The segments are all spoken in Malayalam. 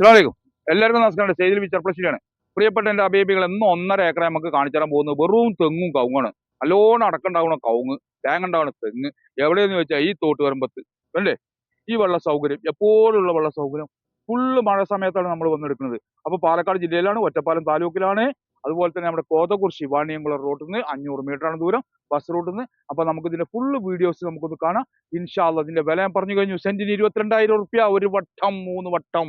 അസ്സലാമലൈക്കും. എല്ലാവർക്കും നമസ്കാരം. സ്റ്റേജിൽ വിചാർപ്ലശ്ശേരിയാണ്. പ്രിയപ്പെട്ട എൻ്റെ അബേബികൾ എന്നും 1.5 ഏക്കർ നമുക്ക് കാണിച്ചു തരാൻ പോകുന്നത് വെറും തെങ്ങും കവുങ്ങാണ്. നല്ലോണം അടക്കണ്ടാവണ കവുങ്ങ്, തേങ്ങ ഉണ്ടാവണ തെങ്ങ്. എവിടെയെന്ന് വെച്ചാൽ ഈ തോട്ട് വരുമ്പത്ത് അല്ലേ, ഈ വെള്ള സൗകര്യം, എപ്പോഴുള്ള വെള്ള സൗകര്യം ഫുള്ള് മഴ സമയത്താണ് നമ്മൾ വന്നെടുക്കുന്നത്. അപ്പോൾ പാലക്കാട് ജില്ലയിലാണ്, ഒറ്റപ്പാലം താലൂക്കിലാണ്. അതുപോലെ തന്നെ നമ്മുടെ കോതകുറിശി വാണിയംകുളം റോഡിൽ നിന്ന് 500 മീറ്ററാണ് ദൂരം ബസ് റൂട്ടിൽ നിന്ന്. അപ്പോൾ നമുക്ക് ഇതിന്റെ ഫുള്ള് വീഡിയോസ് നമുക്കൊന്ന് കാണാം ഇൻഷാ അല്ലാഹ്. ഇതിന്റെ വില ഞാൻ പറഞ്ഞു കഴിഞ്ഞു. സെന്റിന് 22,000 റുപ്യ, ഒരു വട്ടം 3 വട്ടം.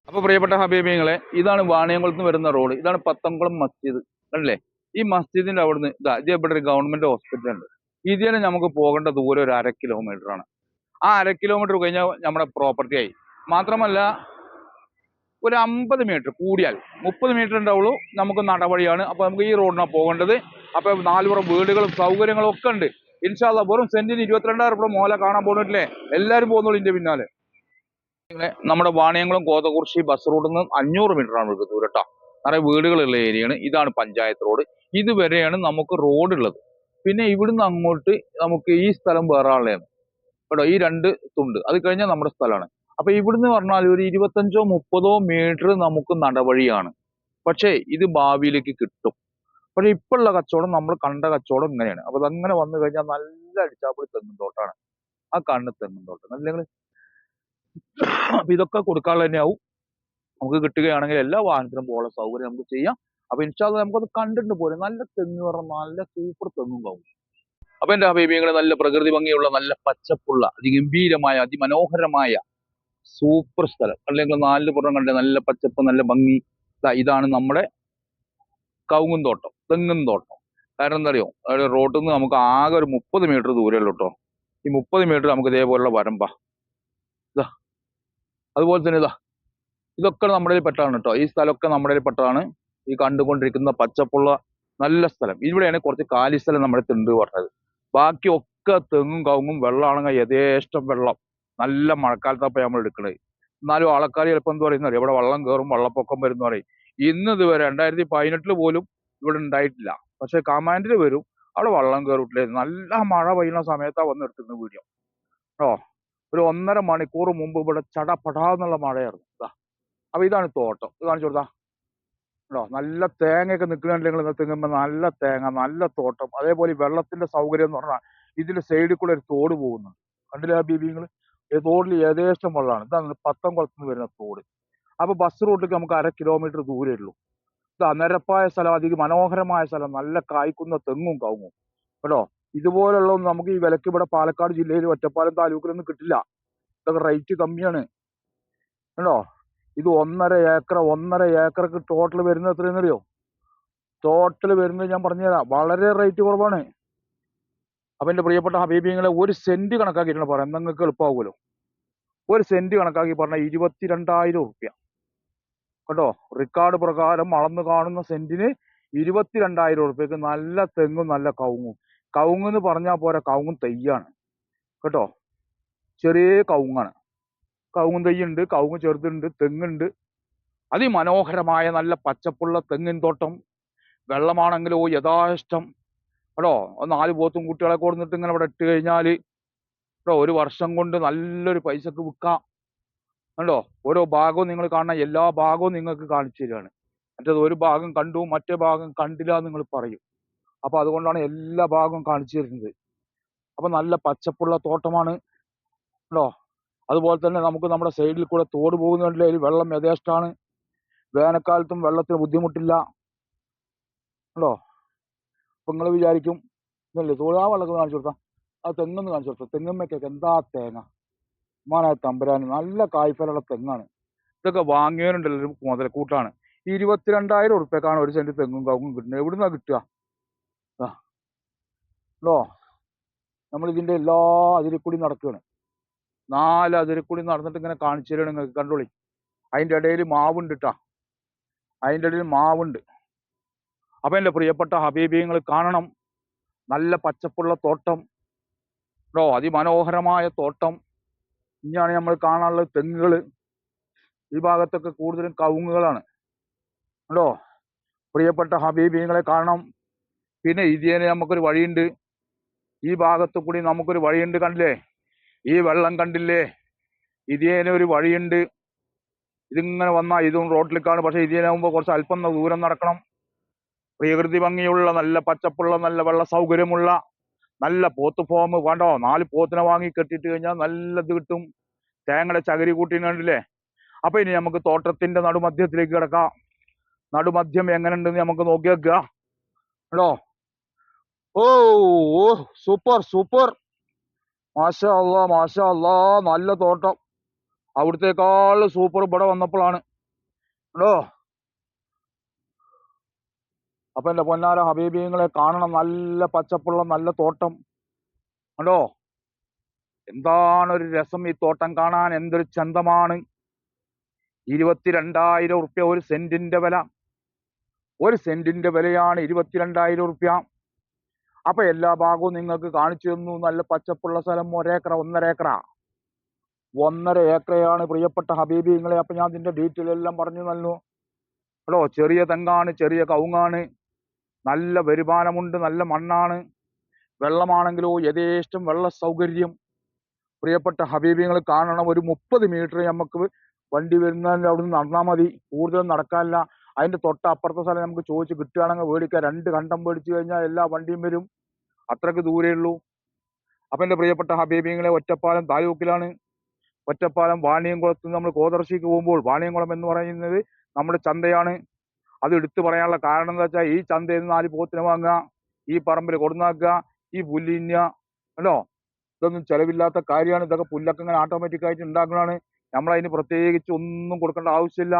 അപ്പൊ പ്രിയപ്പെട്ട ഹബീബിങ്ങളെ, ഇതാണ് വാണിയംകുളത്ത് നിന്ന് വരുന്ന റോഡ്. ഇതാണ് പത്തംകുളം മസ്ജിദ് അല്ലേ. ഈ മസ്ജിദിന്റെ അവിടുന്ന് ഇത് ഇവിടെ ഒരു ഗവൺമെന്റ് ഹോസ്പിറ്റൽ ഉണ്ട്. ഇതിന് നമുക്ക് പോകേണ്ട ദൂരം ഒരു 1/2 കിലോമീറ്റർ ആണ്. ആ 1/2 കിലോമീറ്റർ കഴിഞ്ഞാൽ നമ്മുടെ പ്രോപ്പർട്ടി ആയി. മാത്രമല്ല ഒരു 50 മീറ്റർ കൂടിയാൽ 30 മീറ്റർ ഉണ്ടാവുള്ളൂ നമുക്ക് നടവഴിയാണ്. അപ്പൊ നമുക്ക് ഈ റോഡിനാണ് പോകേണ്ടത്. അപ്പൊ 4 പുറം വീടുകളും സൗകര്യങ്ങളും ഒക്കെ ഉണ്ട് ഇൻഷാ അല്ലാഹ്. വെറും സെന്റിന് 22,000 റുപ്യ മോലെ കാണാൻ പോകുന്നില്ലേ. എല്ലാവരും പോകുന്നുള്ളൂ ഇതിന്റെ പിന്നാലെ. നമ്മുടെ വാണിയംകുളം കോതകുറിശി ബസ് റൂട്ടിൽ നിന്ന് 500 മീറ്റർ ആണ് ദൂരം കേട്ടോ. നിറയെ വീടുകളുള്ള ഏരിയയാണ്. ഇതാണ് പഞ്ചായത്ത് റോഡ്. ഇതുവരെയാണ് നമുക്ക് റോഡ് ഉള്ളത്. പിന്നെ ഇവിടുന്ന് അങ്ങോട്ട് നമുക്ക് ഈ സ്ഥലം വേറെ ആളുടെയാണ് കേട്ടോ. ഈ 2 തുണ്ട് അത് കഴിഞ്ഞാൽ നമ്മുടെ സ്ഥലമാണ്. അപ്പൊ ഇവിടുന്ന് പറഞ്ഞാൽ ഒരു 25-30 മീറ്റർ നമുക്ക് നടവഴിയാണ്. പക്ഷേ ഇത് ഭാവിയിലേക്ക് കിട്ടും. പക്ഷെ ഇപ്പോഴുള്ള കച്ചവടം നമ്മൾ കണ്ട കച്ചവടം ഇങ്ങനെയാണ്. അപ്പൊ അതങ്ങനെ വന്നു കഴിഞ്ഞാൽ നല്ല അടിച്ചാപ്പൊളി തെങ്ങും തോട്ടാണ്. ആ കാണുന്ന തെങ്ങും തോട്ടം അല്ലെങ്കിൽ അപ്പൊ ഇതൊക്കെ കൊടുക്കാനുള്ള തന്നെയാവും. നമുക്ക് കിട്ടുകയാണെങ്കിൽ എല്ലാ വാഹനത്തിനും പോകാനുള്ള സൗകര്യം നമുക്ക് ചെയ്യാം. അപ്പൊ ഇൻഷാ അല്ലാഹ് നമുക്കത് കണ്ടിട്ട് പോലെ നല്ല തെങ്ങ് പറഞ്ഞാൽ നല്ല സൂപ്പർ തെങ്ങും കവുങ്ങും. അപ്പൊ എന്റെ ഹബീബികളെ, നല്ല പ്രകൃതി ഭംഗിയുള്ള, നല്ല പച്ചപ്പുള്ള, അതിഗംഭീരമായ, അതിമനോഹരമായ സൂപ്പർ സ്ഥലം. അല്ലെങ്കിൽ 4 പുറം കണ്ട നല്ല പച്ചപ്പ്, നല്ല ഭംഗി. ഇതാണ് നമ്മുടെ കവുങ്ങും തോട്ടം, തെങ്ങും തോട്ടം. കാരണം എന്താ അറിയോ, റോഡിൽ നിന്ന് നമുക്ക് ആകെ ഒരു 30 മീറ്റർ ദൂരമല്ലോ കേട്ടോ. ഈ 30 മീറ്റർ നമുക്ക് ഇതേപോലുള്ള വരമ്പാ. അതുപോലെ തന്നെ ഇതൊക്കെ നമ്മുടെ പെട്ടതാണ് കേട്ടോ. ഈ സ്ഥലമൊക്കെ നമ്മുടെ പെട്ടതാണ്. ഈ കണ്ടുകൊണ്ടിരിക്കുന്ന പച്ചപ്പുള്ള നല്ല സ്ഥലം. ഇവിടെയാണ് കുറച്ച് കാലി സ്ഥലം നമ്മുടെ തിണ്ട് പറഞ്ഞത്. ബാക്കിയൊക്കെ തെങ്ങും കവുങ്ങും, വെള്ളമാണെങ്കിൽ യഥേഷ്ടം വെള്ളം. നല്ല മഴക്കാലത്തപ്പോൾ നമ്മൾ എടുക്കണത്. എന്നാലും ആൾക്കാർ ചിലപ്പോൾ എന്ത് പറയുന്നത്, ഇവിടെ വെള്ളം കയറും, വെള്ളപ്പൊക്കം വരും എന്ന് പറയും. ഇന്ന് ഇതുവരെ 2018 പോലും ഇവിടെ ഉണ്ടായിട്ടില്ല. പക്ഷെ കമാൻഡിൽ വരും, അവിടെ വെള്ളം കയറിയിട്ടില്ലേ. നല്ല മഴ പെയ്യുന്ന സമയത്താണ് വന്ന് എടുത്തിരുന്നത് വീഡിയോ കേട്ടോ. ഒരു 1.5 മണിക്കൂർ മുമ്പ് ഇവിടെ ചടപടാന്നുള്ള മഴയായിരുന്നു. അപ്പൊ ഇതാണ് തോട്ടം. ഇത് കാണിച്ചു കൊടുത്താ കേട്ടോ. നല്ല തേങ്ങയൊക്കെ നിൽക്കുന്നുണ്ടെങ്കിൽ തെങ്ങുമ്പോൾ നല്ല തേങ്ങ, നല്ല തോട്ടം. അതേപോലെ വെള്ളത്തിന്റെ സൗകര്യം എന്ന് പറഞ്ഞാൽ ഇതിന്റെ സൈഡിൽ കൂടെ ഒരു തോട് പോകുന്നുണ്ട്. കണ്ടില്ല ബീബിങ്ങൾ? ഈ തോടിൽ ഏകദേശം വെള്ളമാണ്. ഇതാണ് പത്തംകുളത്ത് നിന്ന് വരുന്ന തോട്. അപ്പൊ ബസ് റൂട്ടിലേക്ക് നമുക്ക് 1/2 കിലോമീറ്റർ ദൂരേ ഉള്ളൂ. ഇതാ നിരപ്പായ സ്ഥലം, അധികം മനോഹരമായ സ്ഥലം, നല്ല കായ്ക്കുന്ന തെങ്ങും കവുങ്ങും കേട്ടോ. ഇതുപോലുള്ള നമുക്ക് ഈ വിലക്ക് ഇവിടെ പാലക്കാട് ജില്ലയിൽ ഒറ്റപ്പാലം താലൂക്കിലൊന്നും കിട്ടില്ല. ഇതൊക്കെ റേറ്റ് കമ്മിയാണ് കേട്ടോ. ഇത് 1.5 ഏക്കർക്ക് ടോട്ടൽ വരുന്നത് എത്രയെന്നറിയോ? ടോട്ടൽ വരുന്നത് ഞാൻ പറഞ്ഞുതരാം, വളരെ റേറ്റ് കുറവാണ്. അപ്പൊ എന്റെ പ്രിയപ്പെട്ട ഹബീബിങ്ങളെ, 1 സെന്റ് കണക്കാക്കിയിട്ടാണ് പറയാം, നിങ്ങൾക്ക് എളുപ്പമാകുമല്ലോ. 1 സെന്റ് കണക്കാക്കി പറഞ്ഞാൽ 22,000 റുപ്യ കേട്ടോ. റിക്കാർഡ് പ്രകാരം അളന്ന് കാണുന്ന സെന്റിന് 22,000 റുപ്യക്ക് നല്ല തെങ്ങും നല്ല കവുങ്ങും. കവുങ്ങെന്ന് പറഞ്ഞാൽ പോരാ, കവുങ്ങും തെയ്യാണ് കേട്ടോ. ചെറിയ കവുങ്ങാണ്. കവുങ്ങും തെയ്യുണ്ട്, കവുങ്ങ് ചെറുതുണ്ട്, തെങ്ങുണ്ട്. അതിമനോഹരമായ നല്ല പച്ചപ്പുള്ള തെങ്ങിൻ തോട്ടം. വെള്ളമാണെങ്കിലോ യഥാഷ്ടം കേട്ടോ. 4 പോത്തും കുട്ടികളെ കൊടുത്തിട്ട് ഇങ്ങനെ ഇവിടെ ഇട്ട് കഴിഞ്ഞാൽ കേട്ടോ 1 വർഷം കൊണ്ട് നല്ലൊരു പൈസക്ക് വിൽക്കാം കേട്ടോ. ഓരോ ഭാഗവും നിങ്ങൾ കാണുന്ന എല്ലാ ഭാഗവും നിങ്ങൾക്ക് കാണിച്ചു തരികയാണ്. മറ്റേത് ഒരു ഭാഗം കണ്ടു മറ്റേ ഭാഗം കണ്ടില്ല എന്ന് നിങ്ങൾ പറയും. അപ്പൊ അതുകൊണ്ടാണ് എല്ലാ ഭാഗവും കാണിച്ചു തരുന്നത്. അപ്പൊ നല്ല പച്ചപ്പുള്ള തോട്ടമാണ് കേട്ടോ. അതുപോലെ തന്നെ നമുക്ക് നമ്മുടെ സൈഡിൽ കൂടെ തോട് പോകുന്നുണ്ടല്ലേ, അതിൽ വെള്ളം യഥേഷ്ടമാണ്. വേനൽക്കാലത്തും വെള്ളത്തിന് ബുദ്ധിമുട്ടില്ല കേട്ടോ. അപ്പൊ നിങ്ങൾ വിചാരിക്കും ഇതല്ലേ തോട്, ആ വെള്ളമൊക്കെ കാണിച്ചു കൊടുത്താൽ, ആ തെങ്ങൊന്ന് കാണിച്ചു കൊടുത്താൽ. തെങ്ങമ്മയ്ക്കൊക്കെ എന്താ തേങ്ങ മാനായ തമ്പരാന്, നല്ല കായ്ഫലുള്ള തെങ്ങാണ്. ഇതൊക്കെ വാങ്ങിയവരുണ്ടല്ലോ മുതൽക്കൂട്ടാണ്. 22,000 റുപ്യക്കാണ് 1 സെന്റ് തെങ്ങും കവുങ്ങും കിട്ടുന്നത്. എവിടുന്നാ കിട്ടുക കേട്ടോ. നമ്മൾ ഇതിന്റെ എല്ലാ അതിൽ കൂടി നടക്കുകയാണ്. 4 അതിൽ കൂടി നടന്നിട്ട് ഇങ്ങനെ കാണിച്ചു തരികയാണ് നിങ്ങൾക്ക്. കണ്ടോളി, അതിൻ്റെ ഇടയിൽ മാവുണ്ട് കേട്ടോ. അതിൻ്റെ ഇടയിൽ മാവുണ്ട്. അപ്പൊ എൻ്റെ പ്രിയപ്പെട്ട ഹബീബിങ്ങൾ കാണണം. നല്ല പച്ചപ്പുള്ള തോട്ടം കേട്ടോ, അതിമനോഹരമായ തോട്ടം. ഇനിയാണ് നമ്മൾ കാണാനുള്ള തെങ്ങുകൾ. ഈ ഭാഗത്തൊക്കെ കൂടുതലും കവുങ്ങുകളാണ് കേട്ടോ. പ്രിയപ്പെട്ട ഹബീബിങ്ങളെ കാണണം. പിന്നെ ഇതിന് നമുക്കൊരു വഴിയുണ്ട്. ഈ ഭാഗത്ത് കൂടി നമുക്കൊരു വഴിയുണ്ട്. കണ്ടില്ലേ, ഈ വെള്ളം കണ്ടില്ലേ? ഇതിന് ഒരു വഴിയുണ്ട്. ഇതിങ്ങനെ വന്നാൽ ഇതും റോട്ടിലേക്കാണ്. പക്ഷെ ഇതിനാകുമ്പോൾ കുറച്ച് അല്പം ദൂരം നടക്കണം. പ്രകൃതി ഭംഗിയുള്ള നല്ല പച്ചപ്പുള്ള നല്ല വെള്ള സൗകര്യമുള്ള നല്ല പോത്ത് ഫോം വേണ്ടോ. 4 പോത്തിനെ വാങ്ങി കെട്ടിട്ട് കഴിഞ്ഞാൽ നല്ലത് കിട്ടും. തേങ്ങയുടെ ചകിരി കൂട്ടിനുണ്ടല്ലേ. അപ്പൊ ഇനി നമുക്ക് തോട്ടത്തിന്റെ നടുമധ്യത്തിലേക്ക് കിടക്കാം. നടുമധ്യം എങ്ങനെ ഉണ്ടെന്ന് നമുക്ക് നോക്കി വെക്കുക കേട്ടോ. ഓ ഓ സൂപ്പർ സൂപ്പർ, മാഷാ അല്ലാ മാഷാ അല്ലാ. നല്ല തോട്ടം. അവിടത്തേക്കാൾ സൂപ്പർ ഇവിടെ വന്നപ്പോഴാണ് കേട്ടോ. അപ്പൊ എന്റെ പൊന്നാര ഹബീബിങ്ങളെ കാണണം. നല്ല പച്ചപ്പുള്ള നല്ല തോട്ടം കണ്ടോ. എന്താണ് ഒരു രസം ഈ തോട്ടം കാണാൻ, എന്തൊരു ചന്തമാണ്. 22,000 ഉറുപ്യ ഒരു സെന്റിന്റെ വില. ഒരു സെന്റിന്റെ വിലയാണ് 22,000 ഉറുപ്യ. അപ്പൊ എല്ലാ ഭാഗവും നിങ്ങൾക്ക് കാണിച്ചു തന്നു. നല്ല പച്ചപ്പുള്ള സ്ഥലം. 1 ഏക്കറ 1.5 ഏക്കറ 1.5 ഏക്കറയാണ് പ്രിയപ്പെട്ട ഹബീബിങ്ങളെ. അപ്പൊ ഞാൻ ഇതിന്റെ ഡീറ്റെയിൽ എല്ലാം പറഞ്ഞു തന്നു കേട്ടോ. ചെറിയ തെങ്ങാണ്, ചെറിയ കവുങ്ങാണ്, നല്ല വരുമാനമുണ്ട്, നല്ല മണ്ണാണ്. വെള്ളമാണെങ്കിലോ യഥേഷ്ടം വെള്ള സൗകര്യം. പ്രിയപ്പെട്ട ഹബീബിങ്ങൾ കാണണം. ഒരു 30 മീറ്റർ നമുക്ക് വണ്ടി വരുന്നതിൻ്റെ അവിടെ നിന്ന് നടന്നാൽ മതി. കൂടുതലും നടക്കാനില്ല. അതിന്റെ തൊട്ടപ്പുറത്തെ സ്ഥലം നമുക്ക് ചോദിച്ച് കിട്ടുകയാണെങ്കിൽ മേടിക്കാം. 2 കണ്ടം മേടിച്ചു കഴിഞ്ഞാൽ എല്ലാ വണ്ടിയും വരും. അത്രയ്ക്ക് ദൂരേ ഉള്ളൂ. അപ്പൊ എന്റെ പ്രിയപ്പെട്ട ഹബീബിങ്ങളെ, ഒറ്റപ്പാലം താലൂക്കിലാണ്. ഒറ്റപ്പാലം വാണിയംകുളത്ത് നിന്ന് നമ്മൾ കോതർശിക്ക് പോകുമ്പോൾ, വാണിയംകുളം എന്ന് പറയുന്നത് നമ്മുടെ ചന്തയാണ്. അത് എടുത്തു പറയാനുള്ള കാരണം എന്താ വെച്ചാൽ, ഈ ചന്തയിൽ നിന്ന് 4 പോത്തിനെ വാങ്ങുക, ഈ പറമ്പിൽ കൊടുന്നാക്കുക, ഈ പുല്ലിഞ്ഞ കേട്ടോ. ഇതൊന്നും ചെലവില്ലാത്ത കാര്യമാണ്. ഇതൊക്കെ പുല്ലൊക്കെ ഇങ്ങനെ ഓട്ടോമാറ്റിക് ആയിട്ട് ഉണ്ടാക്കുന്നതാണ്. നമ്മളതിന് പ്രത്യേകിച്ച് ഒന്നും കൊടുക്കേണ്ട ആവശ്യമില്ല.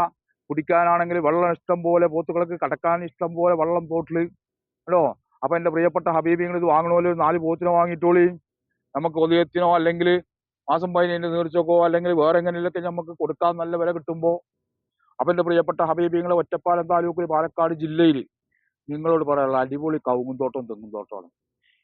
കുടിക്കാനാണെങ്കിൽ വെള്ളം ഇഷ്ടം പോലെ, പോത്തുകൾക്ക് കടക്കാൻ ഇഷ്ടം പോലെ വെള്ളം തോട്ടില് കേട്ടോ. അപ്പൊ എന്റെ പ്രിയപ്പെട്ട ഹബീബിങ്ങൾ ഇത് വാങ്ങണമല്ലോ. 4 പോത്തിനെ വാങ്ങിയിട്ടോളി. നമുക്ക് ഉദയത്തിനോ അല്ലെങ്കിൽ മാസം 15 നേർച്ചക്കോ അല്ലെങ്കിൽ വേറെ എങ്ങനെയൊക്കെ നമുക്ക് കൊടുക്കാൻ നല്ല വില കിട്ടുമ്പോൾ. അപ്പൊ എന്റെ പ്രിയപ്പെട്ട ഹബീബിങ്ങളെ, ഒറ്റപ്പാലം താലൂക്കിൽ പാലക്കാട് ജില്ലയിൽ നിങ്ങളോട് പറയാനുള്ള അടിപൊളി കവുങ്ങും തോട്ടവും തെങ്ങും തോട്ടമാണ്.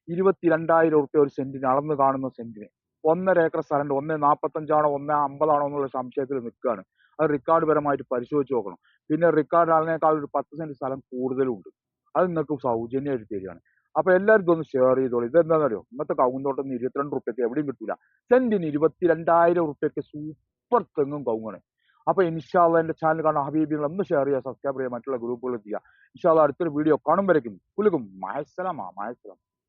22,000 ഉറുപ്യ ഒരു സെന്റിന്, അളന്ന് കാണുന്ന സെന്റിന്. 1.5 ഏക്കർ സ്ഥലമുണ്ട്. 1.45 1.50 എന്നുള്ള സംശയത്തിൽ നിൽക്കുകയാണ്. അത് റിക്കാർഡ് പരമായിട്ട് പരിശോധിച്ച് നോക്കണം. പിന്നെ റിക്കാർഡ് ആളിനേക്കാൾ ഒരു 10 സെന്റ് സ്ഥലം കൂടുതലും ഉണ്ട്. അത് നിങ്ങൾക്ക് സൗജന്യമായിട്ട് തരികയാണ്. അപ്പൊ എല്ലാവരും ഇതൊന്ന് ഷെയർ ചെയ്തോളൂ. ഇതെന്താണെന്നറിയോ, ഇന്നത്തെ കവുങ്ങുന്തോട്ടം 22 ഉറുപ്യക്ക് എവിടെയും കിട്ടൂല. സെന്റിന് 22,000 ഉറുപ്യക്ക് സൂപ്പർ തെങ്ങും കവുങ്ങാണ്. അപ്പൊ ഇൻഷാ അല്ലാഹ് എന്റെ ചാനൽ കാണുന്ന ഹബീബികൾ ഒന്ന് ഷെയർ ചെയ്യുക, സബ്സ്ക്രൈബ് ചെയ്യുക, മറ്റുള്ള ഗ്രൂപ്പുകളിൽ ചെയ്യുക. ഇൻഷാ അല്ലാഹ് അടുത്തൊരു വീഡിയോ കാണുമ്പോഴേക്കും കുലുക്കും. മഅസ്സലാമ.